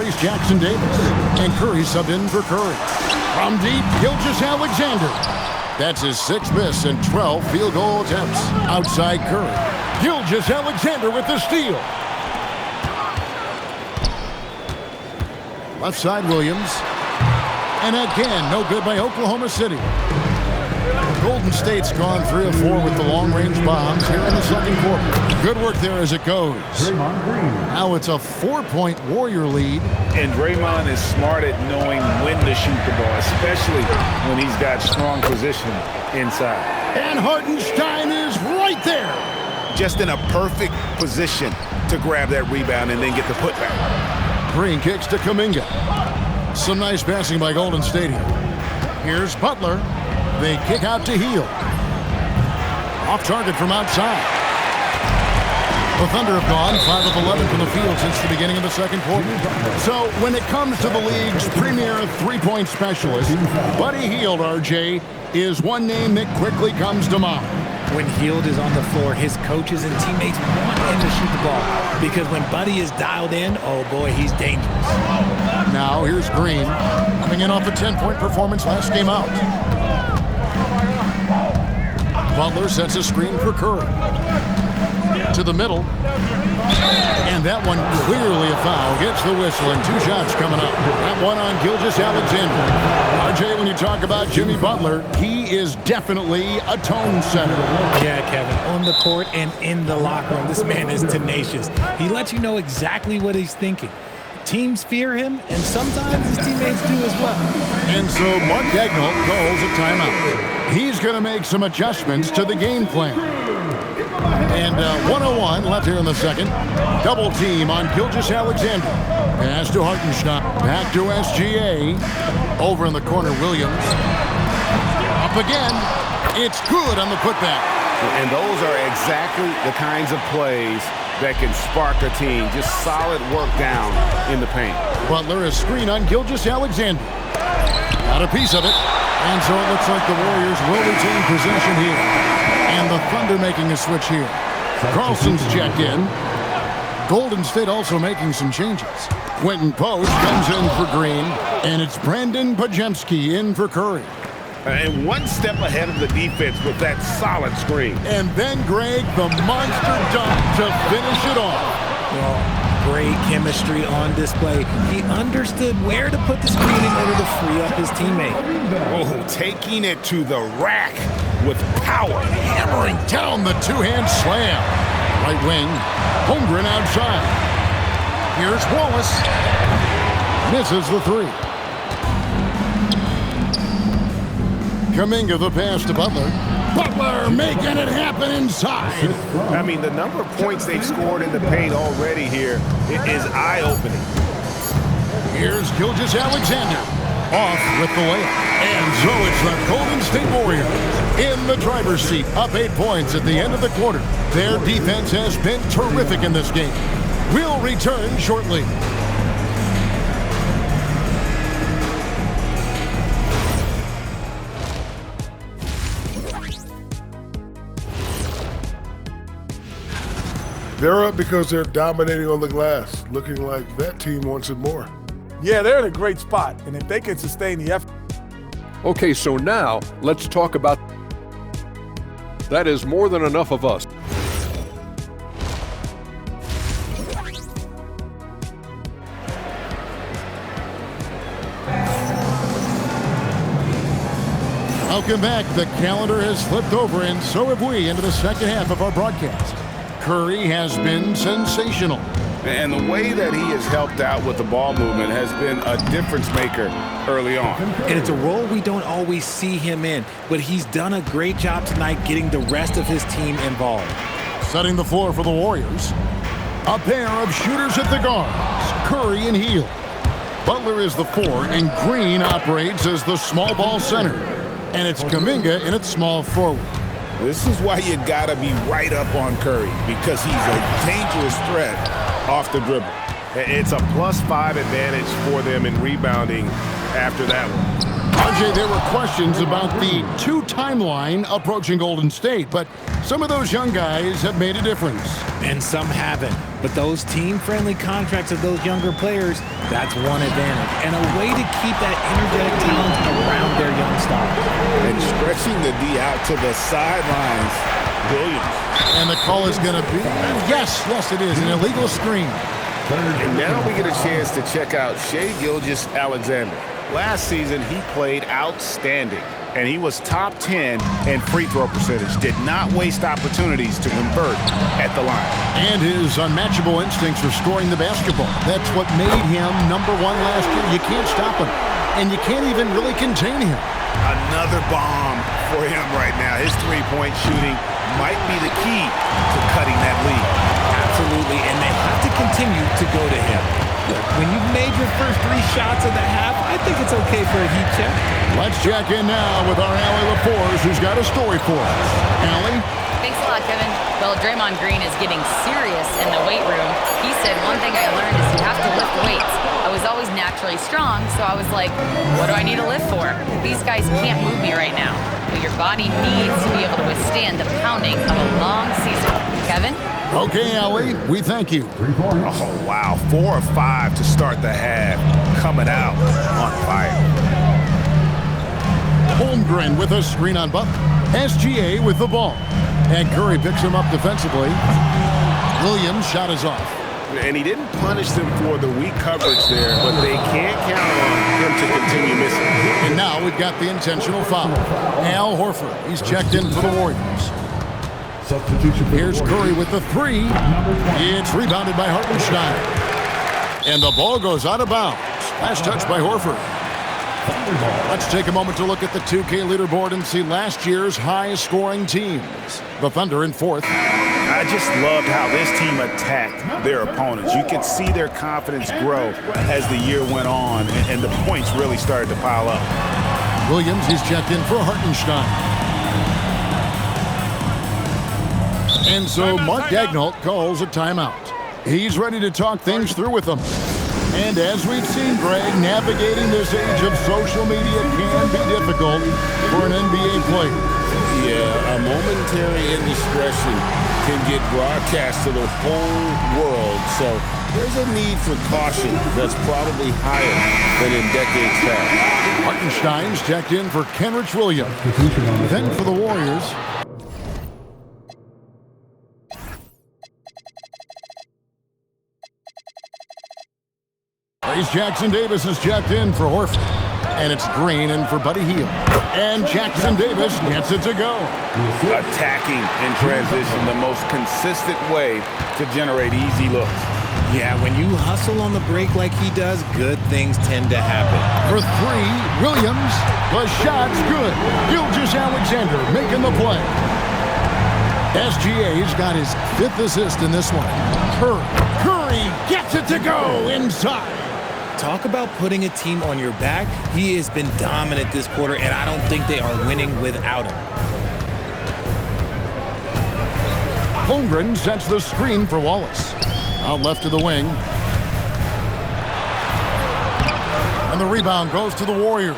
replace Jackson Davis. And Curry subbed in for Curry. From deep, Gilgeous-Alexander. That's his 6th miss and 12 field goal attempts. Outside Curry. Gilgeous-Alexander with the steal. Left side Williams. And again, no good by Oklahoma City. Golden State's gone 3 of 4 with the long-range bombs here in the second quarter. Good work there as it goes. Now it's a 4-point Warrior lead. And Draymond is smart at knowing when to shoot the ball, especially when he's got strong position inside. And Hartenstein is right there. Just in a perfect position to grab that rebound and then get the putback. Green kicks to Kuminga. Some nice passing by Golden State here. Here's Butler. They kick out to Hield. Off target from outside. The Thunder have gone 5 of 11 from the field since the beginning of the second quarter. So when it comes to the league's premier three-point specialist, Buddy Hield, RJ, is one name that quickly comes to mind. When Hield is on the floor, his coaches and teammates want him to shoot the ball. Because when Buddy is dialed in, oh boy, he's dangerous. Now here's Green, coming in off a 10-point performance last game out. Butler sets a screen for Curry. To the middle. And that one clearly a foul. Gets the whistle and 2 shots coming up. That one on Gilgeous-Alexander. RJ, when you talk about Jimmy Butler, he is definitely a tone setter. Yeah, Kevin, on the court and in the locker room, this man is tenacious. He lets you know exactly what he's thinking. Teams fear him, and sometimes his teammates do as well. And so Mark Daigneault calls a timeout. He's going to make some adjustments to the game plan. And 1:01 left here in the second. Double team on Gilgeous-Alexander. Pass to Hartenstein. Back to SGA. Over in the corner, Williams. Up again. It's good on the putback. And those are exactly the kinds of plays that can spark a team. Just solid work down in the paint. Butler a screen on Gilgeous-Alexander. Got a piece of it. And so it looks like the Warriors will retain possession here. And the Thunder making a switch here. Carlson's checked in. Golden State also making some changes. Quentin Post comes in for Green. And it's Brandon Podziemski in for Curry. And one step ahead of the defense with that solid screen. And then Greg, the monster dunk to finish it off. Well, great chemistry on display. He understood where to put the screen in order to free up his teammate. Oh, taking it to the rack with power. Hammering down the two-hand slam. Right wing, Holmgren outside. Here's Wallace. Misses the 3. Kuminga the pass to Butler. Butler making it happen inside. I mean, the number of points they've scored in the paint already here is eye-opening. Here's Gilgeous-Alexander. Off with the layup. And so it's the Golden State Warriors in the driver's seat, up 8 points at the end of the quarter. Their defense has been terrific in this game. We'll return shortly. They're up because they're dominating on the glass, looking like that team wants it more. Yeah, they're in a great spot, and if they can sustain the effort. Okay, so now let's talk about that is more than enough of us. Welcome back. The calendar has flipped over, and so have we into the second half of our broadcast. Curry has been sensational. And the way that he has helped out with the ball movement has been a difference maker early on. And it's a role we don't always see him in, but he's done a great job tonight getting the rest of his team involved. Setting the floor for the Warriors. A pair of shooters at the guards, Curry and Hield. Butler is the 4, and Green operates as the small ball center. And it's Kuminga in its small forward. This is why you gotta be right up on Curry, because he's a dangerous threat off the dribble. It's a +5 advantage for them in rebounding after that one. RJ, there were questions about the 2 timeline approaching Golden State, but some of those young guys have made a difference. And some haven't. But those team-friendly contracts of those younger players, that's one advantage. And a way to keep that energetic talent around their young stars. And stretching the D out to the sidelines, Williams. And the call is going to be, yes, it is, an illegal screen. And now we get a chance to check out Shai Gilgeous-Alexander. Last season, he played outstanding, and he was top 10 in free throw percentage. Did not waste opportunities to convert at the line. And his unmatchable instincts for scoring the basketball. That's what made him #1 last year. You can't stop him, and you can't even really contain him. Another bomb for him right now. His three-point shooting might be the key to cutting that lead. Absolutely, and they have to continue to go to him. Look, when you've made your first 3 shots of the half, I think it's okay for a heat check. Let's check in now with our Allie LaForce, who's got a story for us. Allie? Thanks a lot, Kevin. Well, Draymond Green is getting serious in the weight room. He said, one thing I learned is you have to lift weights. I was always naturally strong, so I was like, what do I need to lift for? These guys can't move me right now. But your body needs to be able to withstand the pounding of a long season. Kevin? Okay, Allie, we thank you. Oh, wow. 4 of 5 to start the half. Coming out on fire. Holmgren with a screen on Butler. SGA with the ball. And Curry picks him up defensively. Williams' shot is off. And he didn't punish them for the weak coverage there, but they can't count on him to continue missing. And now we've got the intentional foul. Al Horford, he's checked in for the Warriors. Here's Curry with the 3. It's rebounded by Hartenstein. And the ball goes out of bounds. Last touch by Horford. Let's take a moment to look at the 2K leaderboard and see last year's high-scoring teams. The Thunder in 4th. I just loved how this team attacked their opponents. You could see their confidence grow as the year went on, and the points really started to pile up. Williams, he's checked in for Hartenstein. And so Mark Daigneault calls a timeout. He's ready to talk things through with them. And as we've seen, Greg, navigating this age of social media can be difficult for an NBA player. Yeah, a momentary indiscretion can get broadcast to the whole world. So there's a need for caution that's probably higher than in decades past. Hartenstein's checked in for Kenrich Williams. Then for the Warriors. Jackson Davis is checked in for Horford. And it's Green in for Buddy Hield. And Jackson Davis gets it to go. Attacking in transition, the most consistent way to generate easy looks. Yeah, when you hustle on the break like he does, good things tend to happen. For 3, Williams. The shot's good. Gilgeous-Alexander making the play. SGA's got his 5th assist in this one. Curry gets it to go inside. Talk about putting a team on your back. He has been dominant this quarter, and I don't think they are winning without him. Holmgren sets the screen for Wallace. Out left to the wing. And the rebound goes to the Warriors.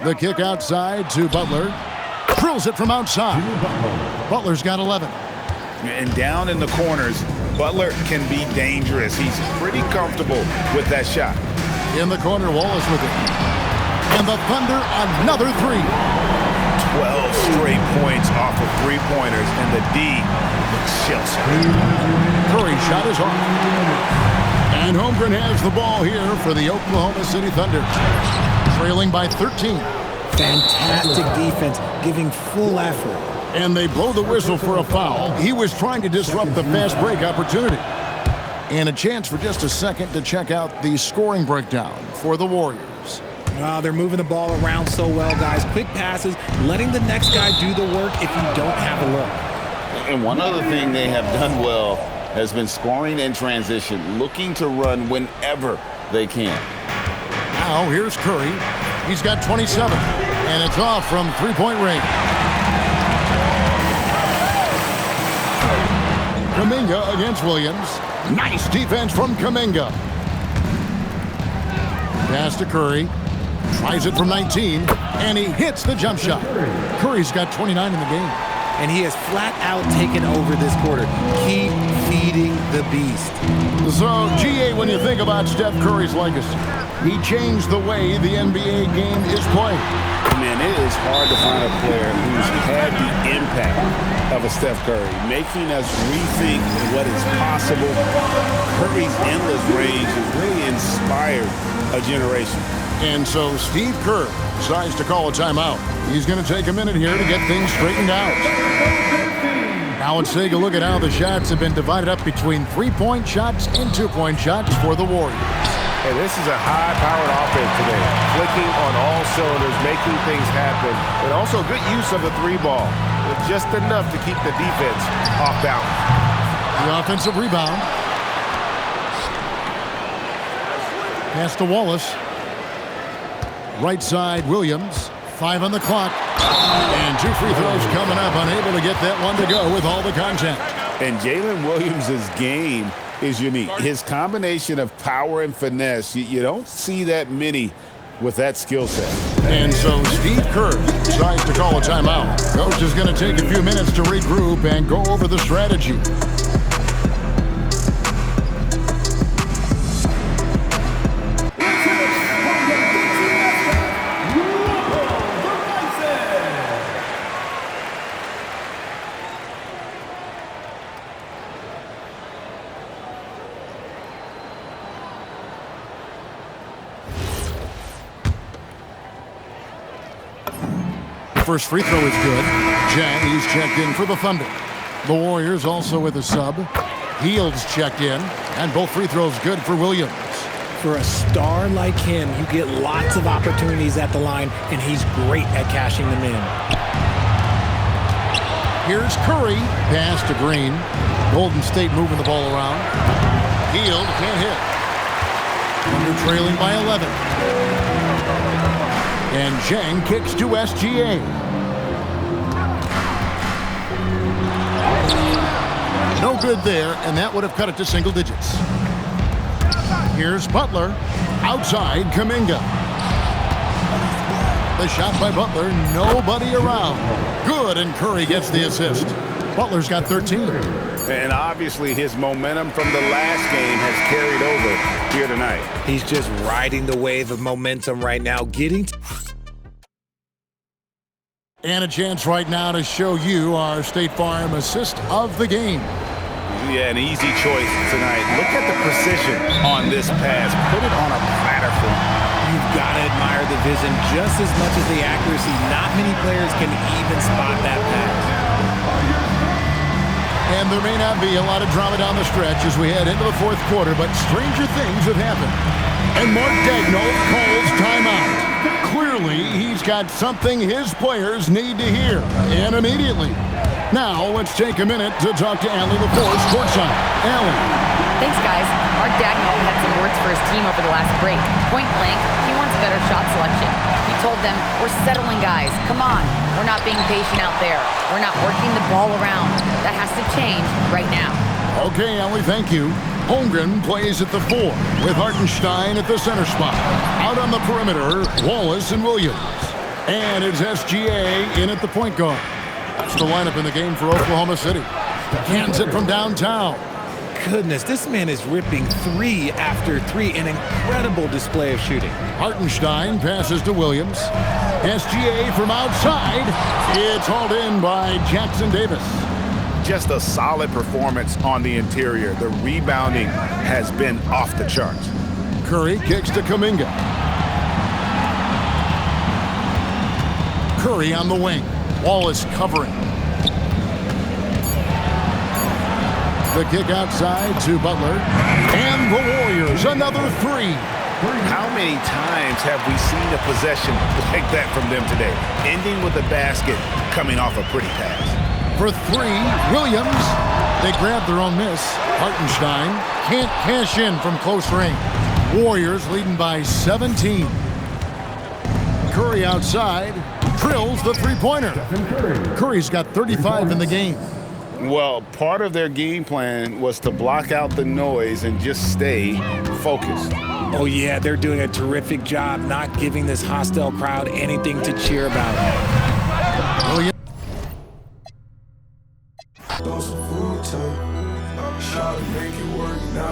The kick outside to Butler. Drills it from outside. Butler's got 11. And down in the corners, Butler can be dangerous. He's pretty comfortable with that shot. In the corner, Wallace with it. And the Thunder, another 3. 12 straight points off of 3-pointers, and the D looks shell-shocked. Curry's shot is off. And Holmgren has the ball here for the Oklahoma City Thunder. Trailing by 13. Fantastic defense, giving full effort. And they blow the whistle for a foul. He was trying to disrupt the fast break opportunity. And a chance for just a second to check out the scoring breakdown for the Warriors. They're moving the ball around so well, guys. Quick passes, letting the next guy do the work if you don't have a look. And one other thing they have done well has been scoring in transition, looking to run whenever they can. Now here's Curry. He's got 27, and it's off from three-point range. Kuminga against Williams. Nice defense from Kuminga. Pass to Curry. Tries it from 19, and he hits the jump shot. Curry's got 29 in the game. And he has flat out taken over this quarter. Keep feeding the beast. So, GA, when you think about Steph Curry's legacy, he changed the way the NBA game is played. Man, it is hard to find a player who's had the impact of a Steph Curry, making us rethink what is possible. Curry's endless range has really inspired a generation. And so Steve Kerr decides to call a timeout. He's going to take a minute here to get things straightened out. Now let's take a look at how the shots have been divided up between three-point shots and two-point shots for the Warriors. And this is a high-powered offense today, clicking on all cylinders, making things happen, and also good use of the three ball, with just enough to keep the defense off balance. The offensive rebound. Pass to Wallace. Right side, Williams. 5 on the clock. And 2 free throws coming up, unable to get that one to go with all the contact. And Jalen Williams' game is unique. His combination of power and finesse, you don't see that many with that skill set. And so Steve Kerr decides to call a timeout. Coach is going to take a few minutes to regroup and go over the strategy. First free throw is good. Jang, he's checked in for the Thunder. The Warriors also with a sub. Heald's checked in, and both free throws good for Williams. For a star like him, you get lots of opportunities at the line, and he's great at cashing them in. Here's Curry. Pass to Green. Golden State moving the ball around. Hield can't hit. Thunder trailing by 11. And Jang kicks to SGA. No good there, and that would have cut it to single digits. Here's Butler. Outside, Kuminga. The shot by Butler, nobody around. Good, and Curry gets the assist. Butler's got 13. And obviously his momentum from the last game has carried over here tonight. He's just riding the wave of momentum right now, And a chance right now to show you our State Farm assist of the game. Yeah, an easy choice tonight. Look at the precision on this pass. Put it on a platter for him. You've got to admire the vision just as much as the accuracy. Not many players can even spot that pass. And there may not be a lot of drama down the stretch as we head into the fourth quarter, but stranger things have happened. And Mark Daigneault calls timeout. Clearly, he's got something his players need to hear, and immediately. Now, let's take a minute to talk to Allie LaForce courtside. Allie. Thanks, guys. Mark Daigneault had some words for his team over the last break. Point blank, he wants better shot selection. He told them, we're settling, guys. Come on. We're not being patient out there. We're not working the ball around. That has to change right now. Okay, Allie, thank you. Holmgren plays at the 4 with Hartenstein at the center spot. Out on the perimeter, Wallace and Williams. And it's SGA in at the point guard. That's the lineup in the game for Oklahoma City. Hands it from downtown. Goodness, this man is ripping 3 after 3. An incredible display of shooting. Hartenstein passes to Williams. SGA from outside. It's hauled in by Jackson Davis. Just a solid performance on the interior. The rebounding has been off the charts. Curry kicks to Kuminga. Curry on the wing. Wallace covering. The kick outside to Butler. And the Warriors, another 3. How many times have we seen a possession like that from them today? Ending with a basket, coming off a pretty pass. For 3, Williams. They grab their own miss. Hartenstein can't cash in from close range. Warriors leading by 17. Curry outside. Drills the three-pointer. Curry's got 35 in the game. Well, part of their game plan was to block out the noise and just stay focused. Oh, yeah, they're doing a terrific job not giving this hostile crowd anything to cheer about. Williams.